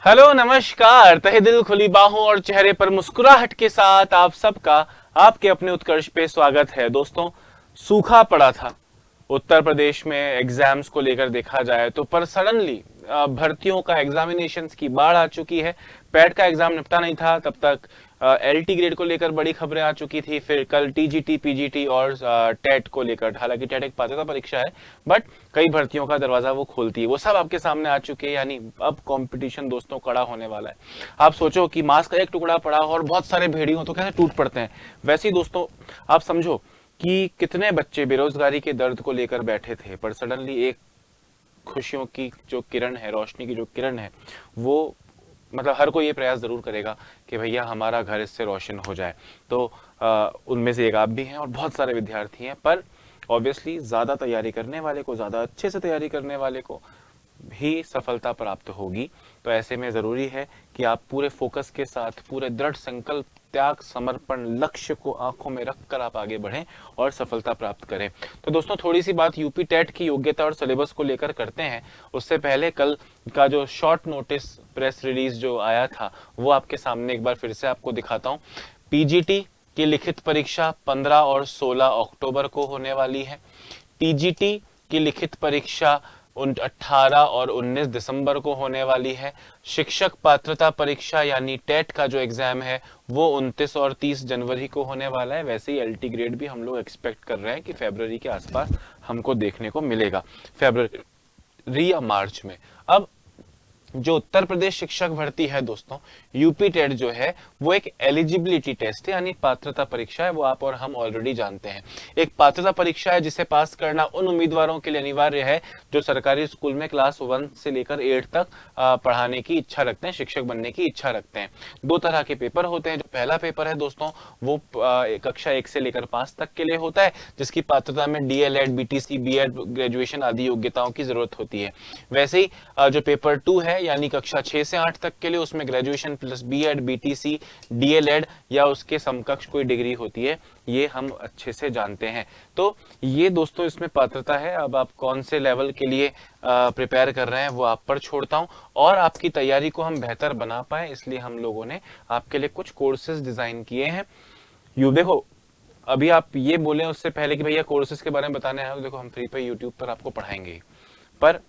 Hello नमस्कार, तहे दिल खुली बाहों और चेहरे पर मुस्कुराहट के साथ आप सबका आपके अपने उत्कर्ष पे स्वागत है। दोस्तों, सूखा पड़ा था उत्तर प्रदेश में एग्जाम्स को लेकर देखा जाए तो, पर सडनली भर्तियों का एग्जामिनेशंस की बाढ़ आ चुकी है। पैट का एग्जाम निपटा नहीं था तब तक एलटी ग्रेड को लेकर बड़ी खबरें आ चुकी थी। फिर कल टीजीटी, पीजीटी और टेट को लेकर, हालांकि टेट एक पात्रता परीक्षा है बट कई भर्तियों का दरवाजा वो खोलती है, वो सब आपके सामने आ चुके हैं। यानी अब कंपटीशन दोस्तों कड़ा होने वाला है। आप सोचो कि मांस का एक टुकड़ा पड़ा और बहुत सारे भेड़ियों तो कैसे टूट पड़ते हैं, वैसे ही दोस्तों आप समझो कि कितने बच्चे बेरोजगारी के दर्द को लेकर बैठे थे, पर सडनली एक खुशियों की जो किरण है, रोशनी की जो किरण है, वो मतलब हर कोई ये प्रयास जरूर करेगा कि भैया हमारा घर इससे रोशन हो जाए। तो उनमें से एक आप भी हैं और बहुत सारे विद्यार्थी हैं, पर ऑब्वियसली ज्यादा तैयारी करने वाले को, ज्यादा अच्छे से तैयारी करने वाले को ही सफलता प्राप्त होगी। तो ऐसे में जरूरी है कि आप पूरे फोकस के साथ, पूरे दृढ़ संकल्प, त्याग, समर्पण, लक्ष्य को आंखों में रखकर आप आगे बढ़ें और सफलता प्राप्त करें। तो दोस्तों, थोड़ी सी बात यूपी टेट की योग्यता और सिलेबस को लेकर करते हैं। उससे पहले कल का जो शॉर्ट नोटिस प्रेस रिलीज जो आया था वो आपके सामने एक बार फिर से आपको दिखाता हूं। पीजीटी की लिखित परीक्षा 15 और 16 अक्टूबर को होने वाली है। टीजीटी की लिखित परीक्षा 18 और 19 दिसंबर को होने वाली है। शिक्षक पात्रता परीक्षा यानी टेट का जो एग्जाम है वो 29 और 30 जनवरी को होने वाला है। वैसे ही एलटी ग्रेड भी हम लोग एक्सपेक्ट कर रहे हैं कि फरवरी के आसपास हमको देखने को मिलेगा, फरवरी या मार्च में। अब जो उत्तर प्रदेश शिक्षक भर्ती है दोस्तों, यूपी टेट जो है वो एक एलिजिबिलिटी टेस्ट है, यानी पात्रता परीक्षा है। वो आप और हम ऑलरेडी जानते हैं। एक पात्रता परीक्षा है जिसे पास करना उन उम्मीदवारों के लिए अनिवार्य है जो सरकारी स्कूल में क्लास 1 से लेकर 8 तक पढ़ाने की इच्छा रखते हैं, शिक्षक बनने की इच्छा रखते हैं। दो तरह के पेपर होते हैं। जो पहला पेपर है दोस्तों वो कक्षा 1 से लेकर 5 तक के लिए होता है, जिसकी पात्रता में डीएलएड, बीटीसी, बीएड, ग्रेजुएशन आदि योग्यताओं की जरूरत होती है। वैसे ही जो पेपर 2 है यानी कक्षा 6 से 8 तक के लिए, उसमें graduation plus BEd, BTC, DElEd या उसके समकक्ष कोई डिग्री होती है, ये हम अच्छे से जानते हैं। तो ये दोस्तों इसमें पात्रता है। अब आप कौन से लेवल के लिए प्रिपेयर कर रहे हैं वो आप पर छोड़ता हूं, और आपकी तैयारी को हम बेहतर बना पाए इसलिए हम लोगों ने आपके लिए कुछ कोर्सेज डिजाइन किए हैं। यू देखो, अभी आप ये बोले उससे पहले कि भैया कोर्सेज के बारे में बताने आए हो, देखो हम फ्री पे यूट्यूब पर आपको पढ़ाएंगे, पर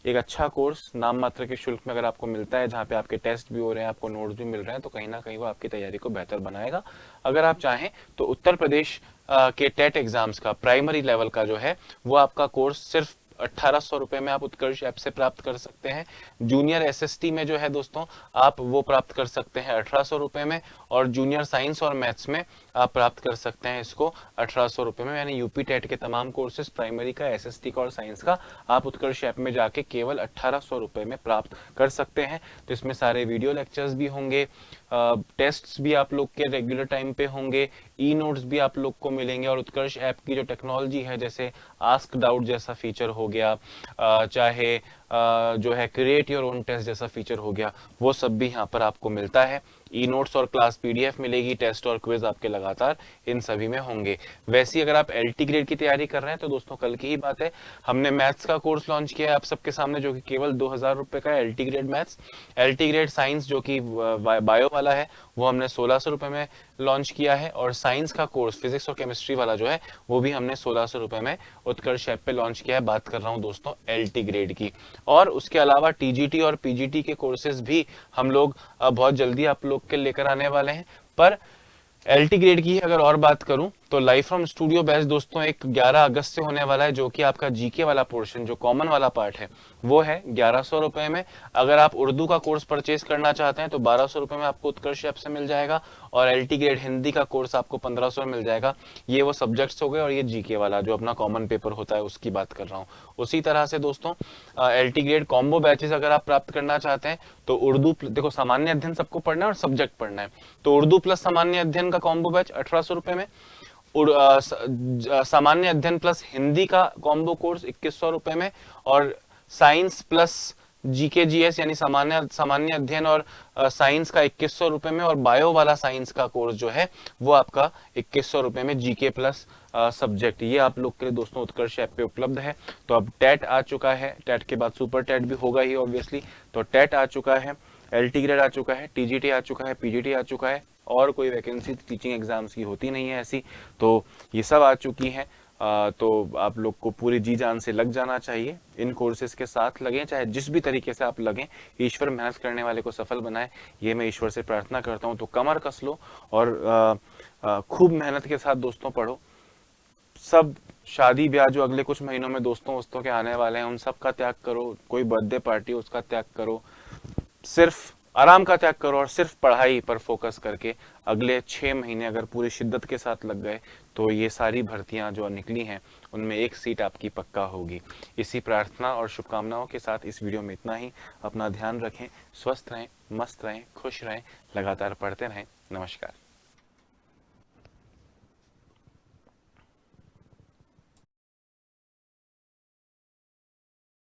एक अच्छा कोर्स नाम मात्र के शुल्क में अगर आपको मिलता है, जहां पे आपके टेस्ट भी हो रहे हैं, आपको नोट्स भी मिल रहे हैं, तो कहीं ना कहीं वो आपकी तैयारी को बेहतर बनाएगा। अगर आप चाहें तो उत्तर प्रदेश के टेट एग्जाम्स का प्राइमरी लेवल का जो है वो आपका कोर्स सिर्फ 1800 रुपए में आप उत्कर्ष ऐप से प्राप्त कर सकते हैं। जूनियर एसएसटी में जो है दोस्तों आप वो प्राप्त कर सकते हैं 1800 रुपए में, और जूनियर साइंस और मैथ्स में आप प्राप्त कर सकते हैं इसको 1800 रुपए में। यानी यूपी टेट के तमाम कोर्सेज, प्राइमरी का, एसएसटी का और साइंस का, आप उत्कर्ष ऐप में जाके केवल 1800 रुपए में प्राप्त कर सकते हैं। तो इसमें सारे वीडियो लेक्चर्स भी होंगे, टेस्ट्स भी आप लोग के रेगुलर टाइम पे होंगे, ई नोट्स भी आप लोग को मिलेंगे, और उत्कर्ष ऐप की जो टेक्नोलॉजी है, जैसे आस्क डाउट जैसा फीचर हो गया, चाहे जो है क्रिएट योर ओन टेस्ट जैसा फीचर हो गया, वो सब भी यहाँ पर आपको मिलता है। ई नोट्स और क्लास पीडीएफ मिलेगी, टेस्ट और क्विज आपके लगातार इन सभी में होंगे। वैसे ही अगर आप एलटी ग्रेड की तैयारी कर रहे हैं तो दोस्तों कल की ही बात है, हमने मैथ्स का कोर्स लॉन्च किया है आप सबके सामने, जो कि केवल 2000 रुपए का है। LT grade maths, LT grade science जो कि बायो वाला है वो हमने 1600 रुपए में लॉन्च किया है, और साइंस का कोर्स फिजिक्स और केमिस्ट्री वाला जो है वो भी हमने 1600 रुपए में उत्कर्ष ऐप पे लॉन्च किया है। बात कर रहा हूं दोस्तों एलटी ग्रेड की। और उसके अलावा टीजीटी और पीजीटी के कोर्सेज भी हम लोग बहुत जल्दी आप लोग के लेकर आने वाले हैं। पर एलटी ग्रेड की अगर और बात करूं तो लाइव फ्रॉम स्टूडियो बैच दोस्तों एक 11 अगस्त से होने वाला है, जो कि आपका जीके वाला पोर्शन, जो कॉमन वाला पार्ट है, वो है 1100 रुपए में। अगर आप उर्दू का कोर्स परचेज करना चाहते हैं तो 1200 रुपए में आपको उत्कर्ष ऐप से मिल जाएगा, और एलटी ग्रेड हिंदी का कोर्स आपको 1500 में मिल जाएगा। ये वो सब्जेक्ट्स हो गए, और ये जीके वाला जो अपना कॉमन पेपर होता है उसकी बात कर रहा हूँ। उसी तरह से दोस्तों एलटी ग्रेड कॉम्बो बैचेस अगर आप प्राप्त करना चाहते हैं तो उर्दू, देखो सामान्य अध्ययन सबको पढ़ना है और सब्जेक्ट पढ़ना है, तो उर्दू प्लस सामान्य अध्ययन का कॉम्बो बैच 1800 रुपए में, सामान्य अध्ययन प्लस हिंदी का कॉम्बो कोर्स 2100 रुपए में, और साइंस प्लस जीके जीएस यानी सामान्य अध्ययन और साइंस का 2100 रुपए में, और बायो वाला साइंस का कोर्स जो है वो आपका 2100 रुपए में, जीके प्लस सब्जेक्ट। ये आप लोग के लिए दोस्तों उत्कर्ष ऐप पे उपलब्ध है। तो अब टेट आ चुका है, टेट के बाद सुपर टेट भी होगा ही ऑब्वियसली, तो टेट आ चुका है। LT ग्रेड आ चुका है, TGT आ चुका है, PGT आ चुका है, और कोई वैकेंसी टीचिंग एग्जाम्स की होती नहीं है ऐसी, तो ये सब आ चुकी हैं। तो आप लोग को पूरी जी जान से लग जाना चाहिए, इन कोर्सेज के साथ लगें, चाहे जिस भी तरीके से आप लगें। ईश्वर मेहनत करने वाले को सफल बनाए, ये मैं ईश्वर से प्रार्थना करता हूँ। तो कमर कस लो और खूब मेहनत के साथ दोस्तों पढ़ो। सब शादी ब्याह जो अगले कुछ महीनों में दोस्तों के आने वाले हैं, उन सब का त्याग करो। कोई बर्थडे पार्टी उसका त्याग करो, सिर्फ आराम का त्याग करो और सिर्फ पढ़ाई पर फोकस करके अगले 6 महीने अगर पूरी शिद्दत के साथ लग गए तो ये सारी भर्तियां जो निकली हैं उनमें एक सीट आपकी पक्का होगी। इसी प्रार्थना और शुभकामनाओं के साथ इस वीडियो में इतना ही। अपना ध्यान रखें, स्वस्थ रहें, मस्त रहें, खुश रहें, लगातार पढ़ते रहें। नमस्कार।